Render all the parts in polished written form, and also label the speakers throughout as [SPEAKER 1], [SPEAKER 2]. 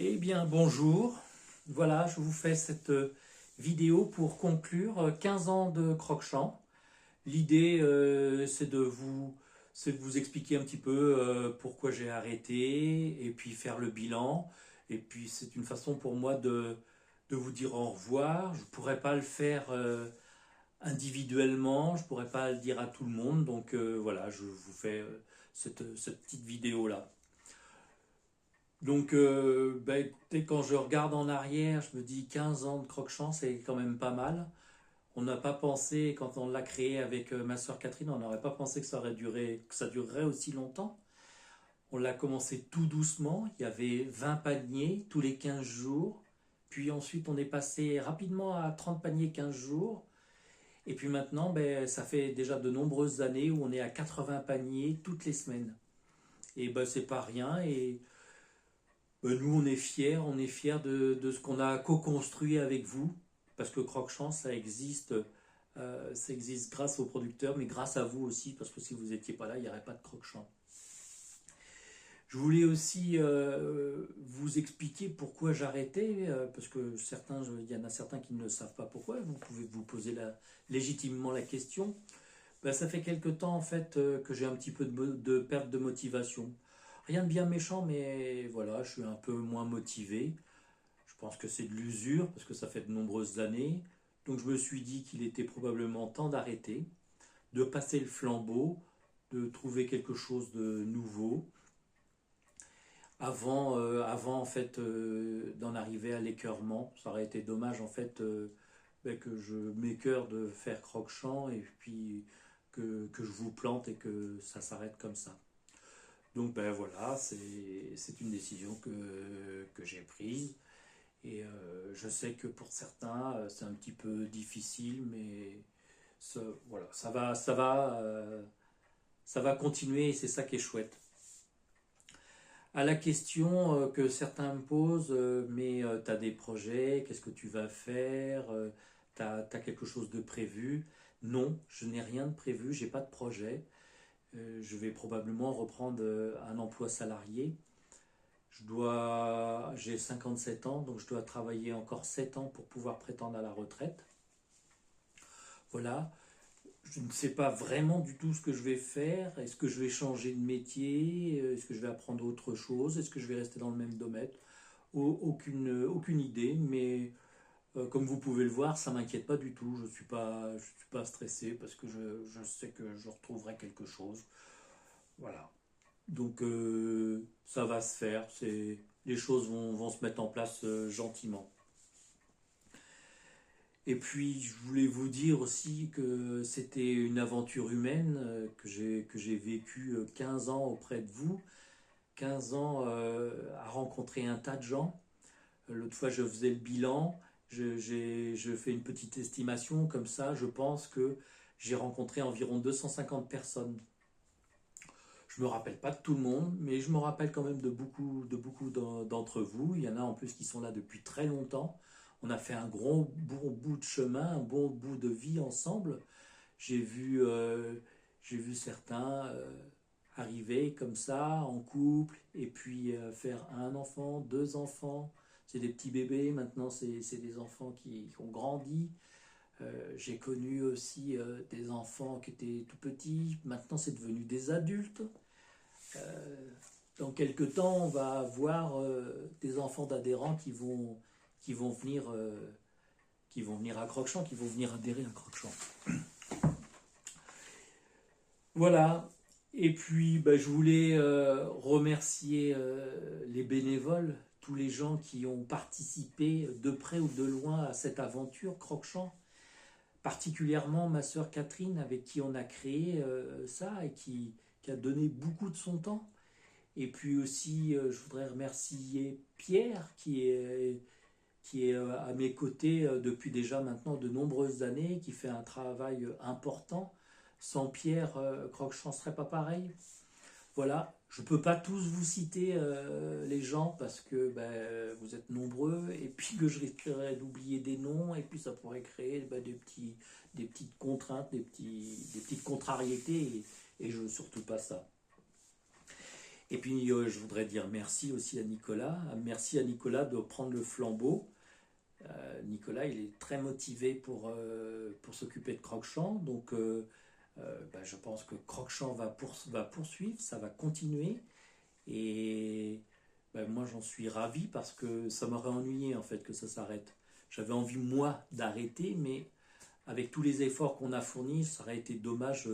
[SPEAKER 1] Eh bien, bonjour. Voilà, je vous fais cette vidéo pour conclure 15 ans de Croque-Champ. L'idée, c'est de vous expliquer un petit peu pourquoi j'ai arrêté et puis faire le bilan. Et puis, c'est une façon pour moi de vous dire au revoir. Je ne pourrais pas le faire individuellement, je ne pourrais pas le dire à tout le monde. Donc, voilà, je vous fais cette petite vidéo-là. Donc, écoutez, quand je regarde en arrière, je me dis 15 ans de Croque-Champ, c'est quand même pas mal. On n'a pas pensé, quand on l'a créé avec ma soeur Catherine, on n'aurait pas pensé que ça aurait duré, que ça durerait aussi longtemps. On l'a commencé tout doucement, il y avait 20 paniers tous les 15 jours. Puis ensuite, on est passé rapidement à 30 paniers 15 jours. Et puis maintenant, ça fait déjà de nombreuses années où on est à 80 paniers toutes les semaines. Et c'est pas rien. Et nous, on est fiers de ce qu'on a co-construit avec vous, parce que Croque-Champ, ça existe grâce aux producteurs, mais grâce à vous aussi, parce que si vous n'étiez pas là, il n'y aurait pas de Croque-Champ. Je voulais aussi vous expliquer pourquoi j'arrêtais, parce que il y en a certains qui ne savent pas pourquoi. Vous pouvez vous poser légitimement la question. Ça fait quelque temps en fait que j'ai un petit peu de perte de motivation. Rien de bien méchant, mais voilà, je suis un peu moins motivé. Je pense que c'est de l'usure, parce que ça fait de nombreuses années. Donc je me suis dit qu'il était probablement temps d'arrêter, de passer le flambeau, de trouver quelque chose de nouveau, avant en fait d'en arriver à l'écœurement. Ça aurait été dommage en fait que je m'écœure de faire Croque-Champ et puis que je vous plante et que ça s'arrête comme ça. Donc voilà, c'est une décision que j'ai prise. Et je sais que pour certains, c'est un petit peu difficile, mais voilà, ça va continuer et c'est ça qui est chouette. À la question que certains me posent, mais tu as des projets, qu'est-ce que tu vas faire, tu as quelque chose de prévu? Non, je n'ai rien de prévu, j'ai pas de projet. Je vais probablement reprendre un emploi salarié. J'ai 57 ans, donc je dois travailler encore 7 ans pour pouvoir prétendre à la retraite. Voilà, je ne sais pas vraiment du tout ce que je vais faire. Est-ce que je vais changer de métier? Est-ce que je vais apprendre autre chose? Est-ce que je vais rester dans le même domaine? Aucune idée, mais comme vous pouvez le voir, ça ne m'inquiète pas du tout. Je suis pas stressé parce que je sais que je retrouverai quelque chose. Voilà. Donc ça va se faire, les choses vont se mettre en place gentiment. Et puis je voulais vous dire aussi que c'était une aventure humaine que j'ai vécue 15 ans auprès de vous, 15 ans à rencontrer un tas de gens. L'autre fois je faisais le bilan, je fais une petite estimation comme ça, je pense que j'ai rencontré environ 250 personnes. Je me rappelle pas de tout le monde, mais je me rappelle quand même de beaucoup d'entre vous. Il y en a en plus qui sont là depuis très longtemps. On a fait un gros bon bout de chemin, un bon bout de vie ensemble. J'ai vu, euh, j'ai vu certains arriver comme ça, en couple, et puis faire un enfant, deux enfants. C'est des petits bébés, maintenant c'est des enfants qui ont grandi. J'ai connu aussi des enfants qui étaient tout petits, maintenant c'est devenu des adultes. Euh, dans quelques temps, on va avoir des enfants d'adhérents qui vont venir à Croque-Champ, qui vont venir adhérer à Croque-Champ. Voilà. Et puis, je voulais remercier les bénévoles, tous les gens qui ont participé de près ou de loin à cette aventure Croque-Champ. Particulièrement ma sœur Catherine, avec qui on a créé ça et qui a donné beaucoup de son temps. Et puis aussi, je voudrais remercier Pierre qui est à mes côtés depuis déjà maintenant de nombreuses années, qui fait un travail important. Sans Pierre, Croque-Champ ne serait pas pareil. Voilà, je ne peux pas tous vous citer les gens parce que vous êtes nombreux et puis que je risquerais d'oublier des noms et puis ça pourrait créer des petites contraintes, des petites contrariétés et je ne veux surtout pas ça. Et puis je voudrais dire merci aussi à Nicolas. Merci à Nicolas de prendre le flambeau. Nicolas, il est très motivé pour s'occuper de Croque-Champ. Donc je pense que Croque-Champ va poursuivre, ça va continuer. Et moi j'en suis ravi parce que ça m'aurait ennuyé en fait que ça s'arrête. J'avais envie moi d'arrêter, mais avec tous les efforts qu'on a fournis, ça aurait été dommage.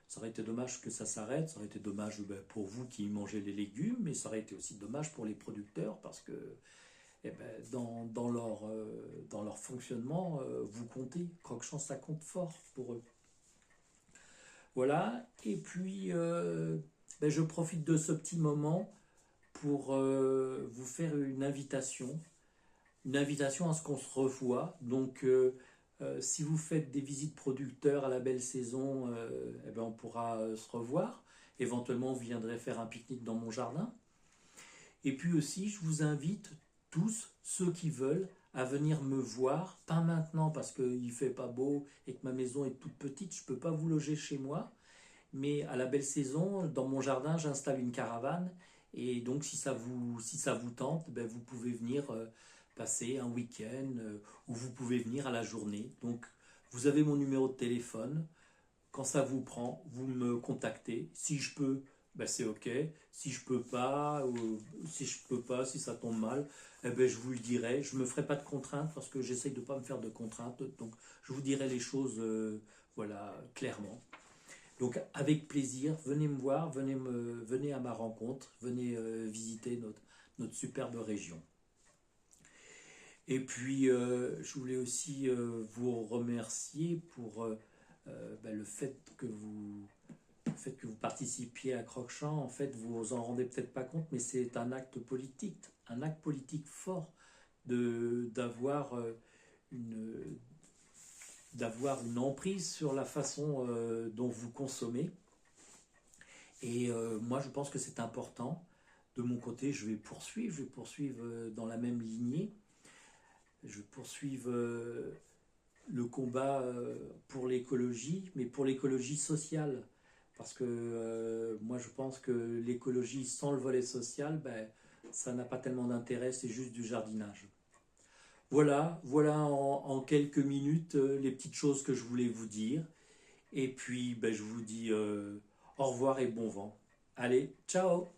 [SPEAKER 1] Ça aurait été dommage que ça s'arrête, ça aurait été dommage pour vous qui mangez les légumes, mais ça aurait été aussi dommage pour les producteurs parce que dans leur fonctionnement, vous comptez. Croque-Champ, ça compte fort pour eux. Voilà, et puis je profite de ce petit moment pour vous faire une invitation à ce qu'on se revoie. Donc, si vous faites des visites producteurs à la belle saison, on pourra se revoir. Éventuellement, vous viendrez faire un pique-nique dans mon jardin. Et puis aussi, je vous invite tous, ceux qui veulent, à venir me voir. Pas maintenant parce qu'il ne fait pas beau et que ma maison est toute petite, je ne peux pas vous loger chez moi. Mais à la belle saison, dans mon jardin, j'installe une caravane. Et donc, si ça vous tente, vous pouvez venir passer un week-end ou vous pouvez venir à la journée. Donc, vous avez mon numéro de téléphone. Quand ça vous prend, vous me contactez. Si je peux, c'est ok. Si je peux pas, ou si ça tombe mal, je vous le dirai. Je me ferai pas de contraintes parce que j'essaye de pas me faire de contraintes. Donc, je vous dirai les choses, clairement. Donc, avec plaisir, venez me voir, venez à ma rencontre, venez visiter notre superbe région. Et puis, je voulais aussi vous remercier pour le fait que vous participiez à Croque-Champ. En fait, vous vous en rendez peut-être pas compte, mais c'est un acte politique fort d'avoir une emprise sur la façon dont vous consommez. Et moi, je pense que c'est important. De mon côté, je vais poursuivre dans la même lignée. Je vais poursuivre le combat pour l'écologie, mais pour l'écologie sociale. Parce que moi, je pense que l'écologie sans le volet social, ça n'a pas tellement d'intérêt, c'est juste du jardinage. Voilà en quelques minutes les petites choses que je voulais vous dire. Et puis, je vous dis au revoir et bon vent. Allez, ciao!